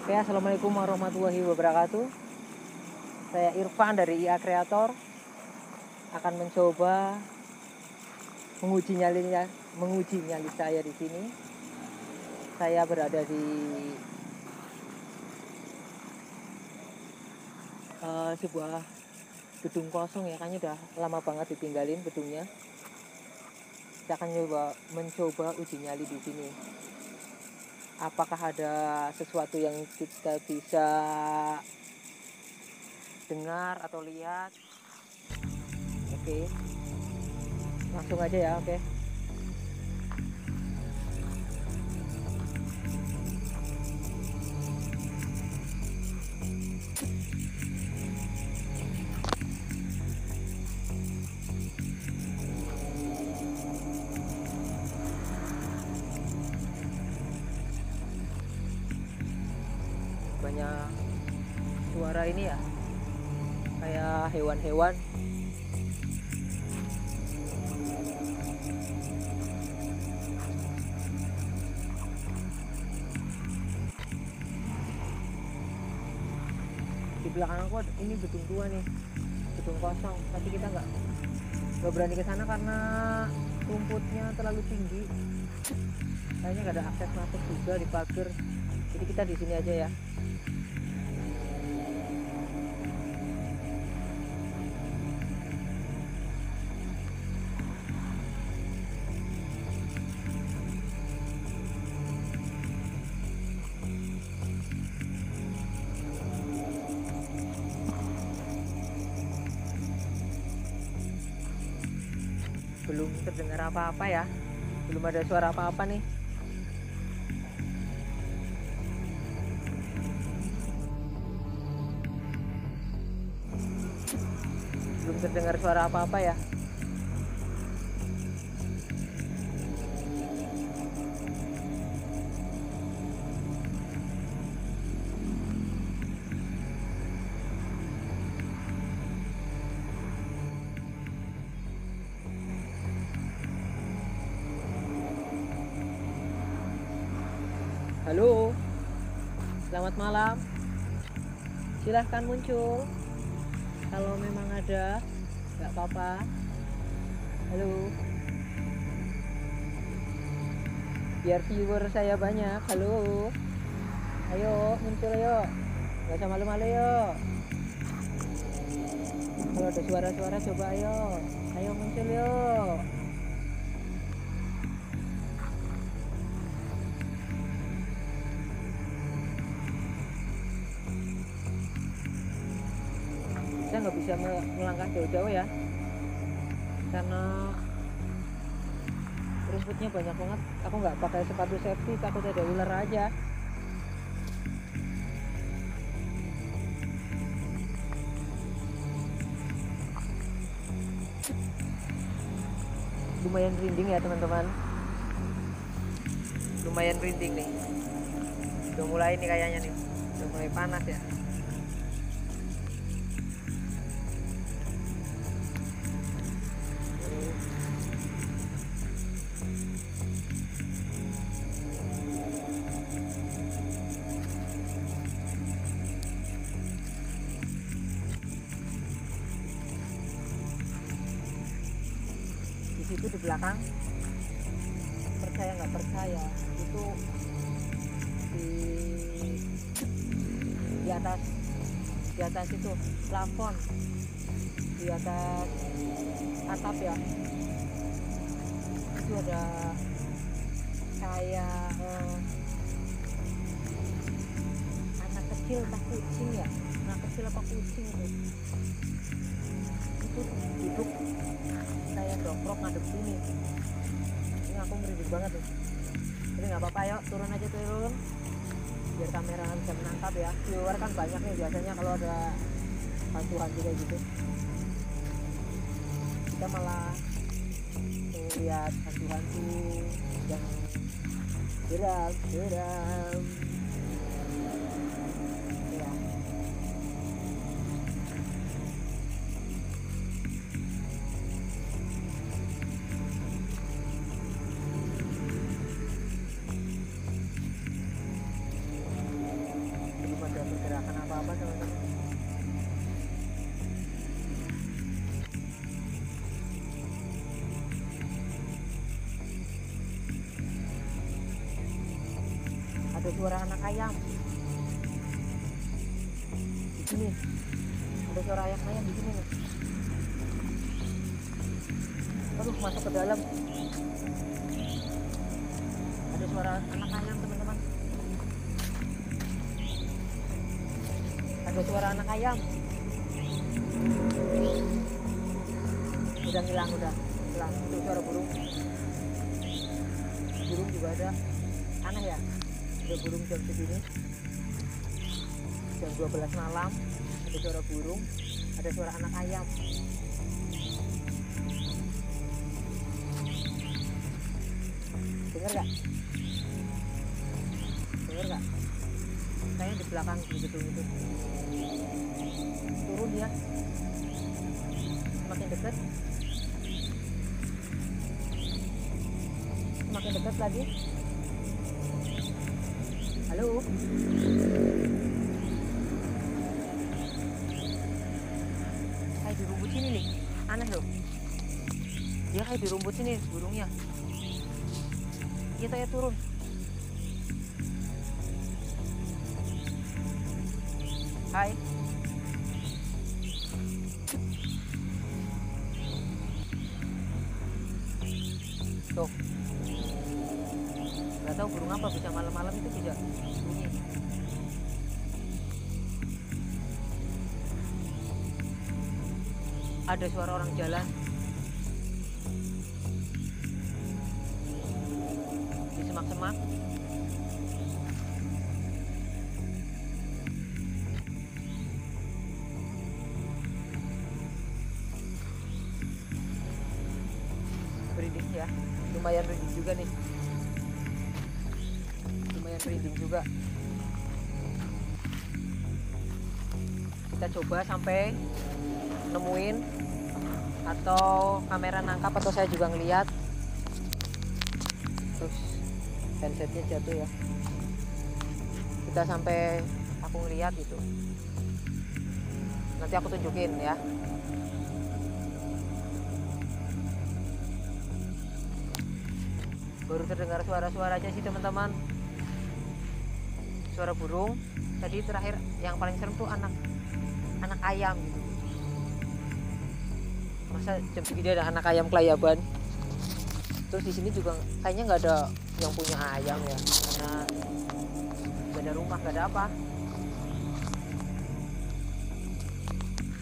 Oke, assalamualaikum warahmatullahi wabarakatuh. Saya Irfan dari IA Creator akan mencoba menguji nyali saya di sini. Saya berada di sebuah gedung kosong ya, kayaknya udah lama banget ditinggalin gedungnya. Saya akan mencoba uji nyali di sini. Apakah ada sesuatu yang kita bisa dengar atau lihat? Oke, langsung aja ya. Oke. Banyak suara ini ya, kayak hewan-hewan. Di belakang aku ini gedung tua nih, gedung kosong, tapi kita nggak berani ke sana karena rumputnya terlalu tinggi. Kayaknya nggak ada akses masuk juga di pagar, jadi kita di sini aja ya. Belum terdengar apa-apa ya, belum ada suara apa-apa nih. Belum terdengar suara apa-apa ya. Halo, selamat malam. Silahkan muncul kalau memang ada, nggak apa-apa. Halo, biar viewer saya banyak. Halo, ayo muncul, ayo, nggak usah malu-malu, yuk. Kalau ada suara-suara coba ayo muncul, yuk. Saya nggak bisa melangkah jauh-jauh ya, karena rumputnya banyak banget. Aku nggak pakai sepatu safety, takut ada ular aja. Lumayan rinding ya teman-teman, lumayan rinding nih. Udah mulai nih kayaknya nih, udah mulai panas ya. Itu di belakang, percaya nggak percaya, itu di atas itu plafon, di atas atap ya, itu ada kayak anak kecil apa kucing ya, anak kecil apa kucing itu duduk kayak dongkrok ngadep sini. Ini aku merinding banget nih. Jadi nggak apa-apa, yuk turun aja, turun biar kamera bisa menangkap ya. Viewer kan banyak nih biasanya kalau ada hantu-hantu kayak gitu. Kita malah lihat hantu-hantu yang geram ya. Ada suara anak ayam di sini. Ada suara ayam di sini nih. Aduh, masuk ke dalam. Ada suara anak ayam, teman-teman. Ada suara anak ayam. Udah hilang. Itu suara burung. Burung juga ada. Aneh ya, ada burung jam segini, jam 12 malam. Ada suara burung, ada suara anak ayam. Dengar gak? Kayaknya di belakang gitu. Turun dia, semakin dekat lagi. Halo. Kayak di rumput sini nih, aneh loh. Dia kayak di rumput sini burungnya. Kita ya turun. Hai. Tuh. Gak tahu burung apa bisa malam-malam itu tidak bunyi. Ada suara orang jalan di semak-semak. Merinding ya, lumayan merinding juga nih. Merinding juga. Kita coba sampai nemuin atau kamera nangkap atau saya juga ngeliat. Terus handsetnya jatuh ya. Kita sampai aku ngeliat gitu. Nanti aku tunjukin ya. Baru terdengar suara-suara aja sih teman-teman. Suara burung. Tadi terakhir yang paling serem tuh anak ayam gitu. Masa jam segini ada anak ayam kelayaban. Terus di sini juga kayaknya nggak ada yang punya ayam ya, karena nggak ada rumah, nggak ada apa,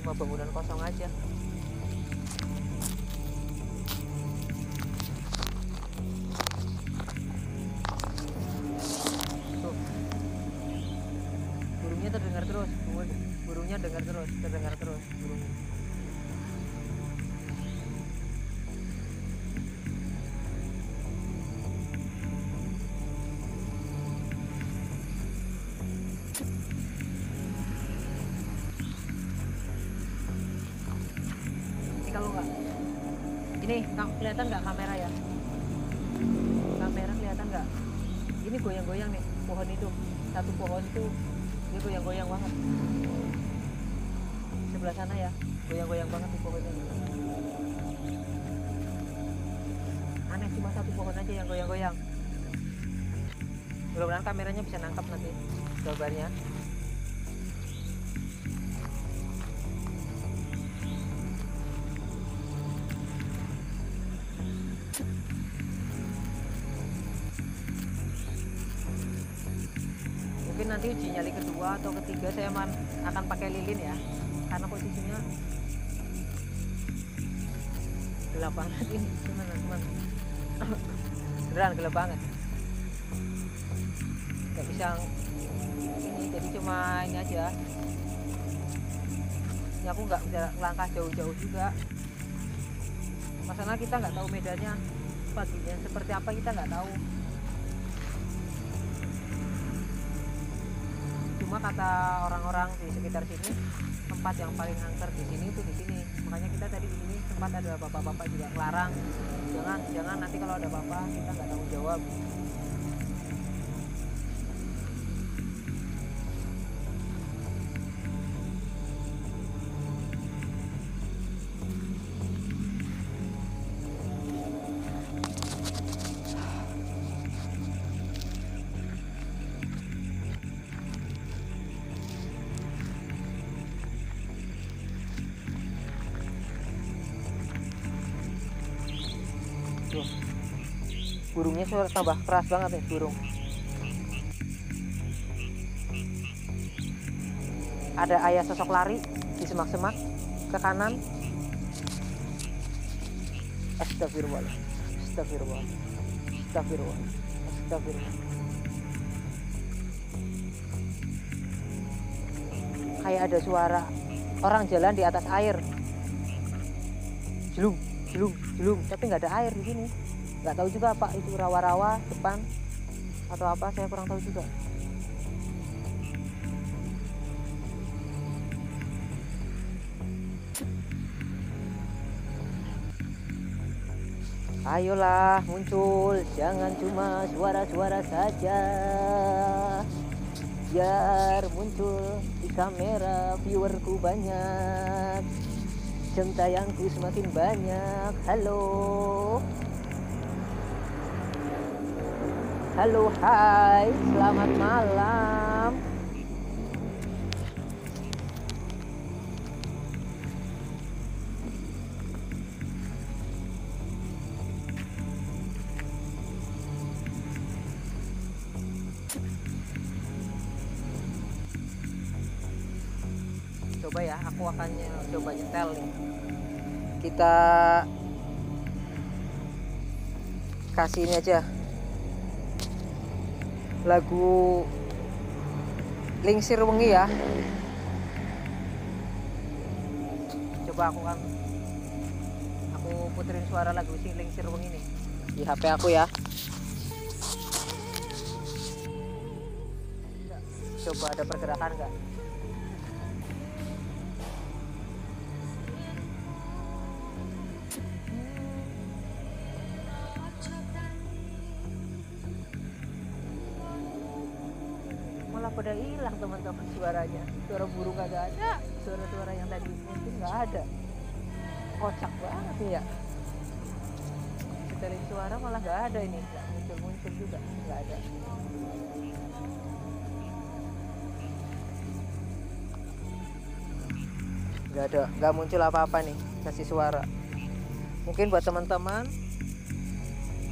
cuma bangunan kosong aja. Burungnya terdengar terus burungnya. Ini kalau nggak, ini kelihatan nggak kamera ya? Kamera kelihatan nggak? Ini goyang-goyang nih pohon itu, satu pohon itu dia goyang-goyang banget. Sebelah sana ya, goyang-goyang banget di pohonnya. Aneh, cuma satu pohon aja yang goyang-goyang. Mudah-mudahan kameranya bisa nangkap nanti gambarnya. Mungkin nanti uji nyali kedua atau ketiga saya akan pakai lilin ya, karena posisinya gelap banget ini teman-teman. Beneran gelap banget, nggak bisa ini, jadi cuma ini aja. Ini aku nggak bisa langkah jauh-jauh juga, masalah kita nggak tahu medannya paginya seperti apa, kita nggak tahu. Cuma kata orang-orang di sekitar sini, tempat yang paling angker di sini itu di sini. Makanya kita tadi di sini sempat ada bapak-bapak juga ngelarang, jangan nanti kalau ada bapak kita nggak tanggung jawab. burungnya suara tambah keras banget nih burung. Ada ayah sosok lari di semak-semak ke kanan. Astagfirullah, astagfirullah, astagfirullah, astagfirullah. Kayak ada suara orang jalan di atas air. Jelum, jelum, jelum, tapi nggak ada air di sini. Nggak tahu juga apa itu, rawa-rawa depan atau apa, saya kurang tahu juga. Ayolah muncul, jangan cuma suara-suara saja. Biar muncul di kamera, viewerku banyak, jam tayangku semakin banyak. Halo, halo, hai, selamat malam. Coba ya, aku akan coba nyetel nih. Kita kasih ini aja lagu Lingsir Wengi ya. Coba aku puterin suara lagu Lingsir Wengi nih di HP aku ya. Coba ada pergerakan nggak? Malah pada hilang teman-teman suaranya. Suara burung kagak ada, suara-suara yang tadi mungkin nggak ada. Kocak banget ya. Setelin suara malah nggak ada, ini nggak muncul-muncul juga, nggak ada. Nggak muncul apa-apa nih kasih suara. Mungkin buat teman-teman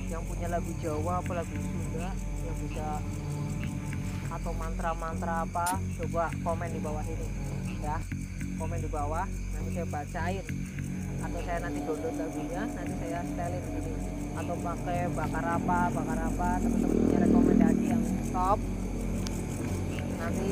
yang punya lagu Jawa apa lagu Sunda yang bisa, atau mantra-mantra apa, coba komen di bawah ini ya, komen di bawah, nanti saya bacain, atau saya nanti download lagunya, nanti saya setelin gini, atau pakai bakar apa, teman-teman punya rekomendasi yang top, nanti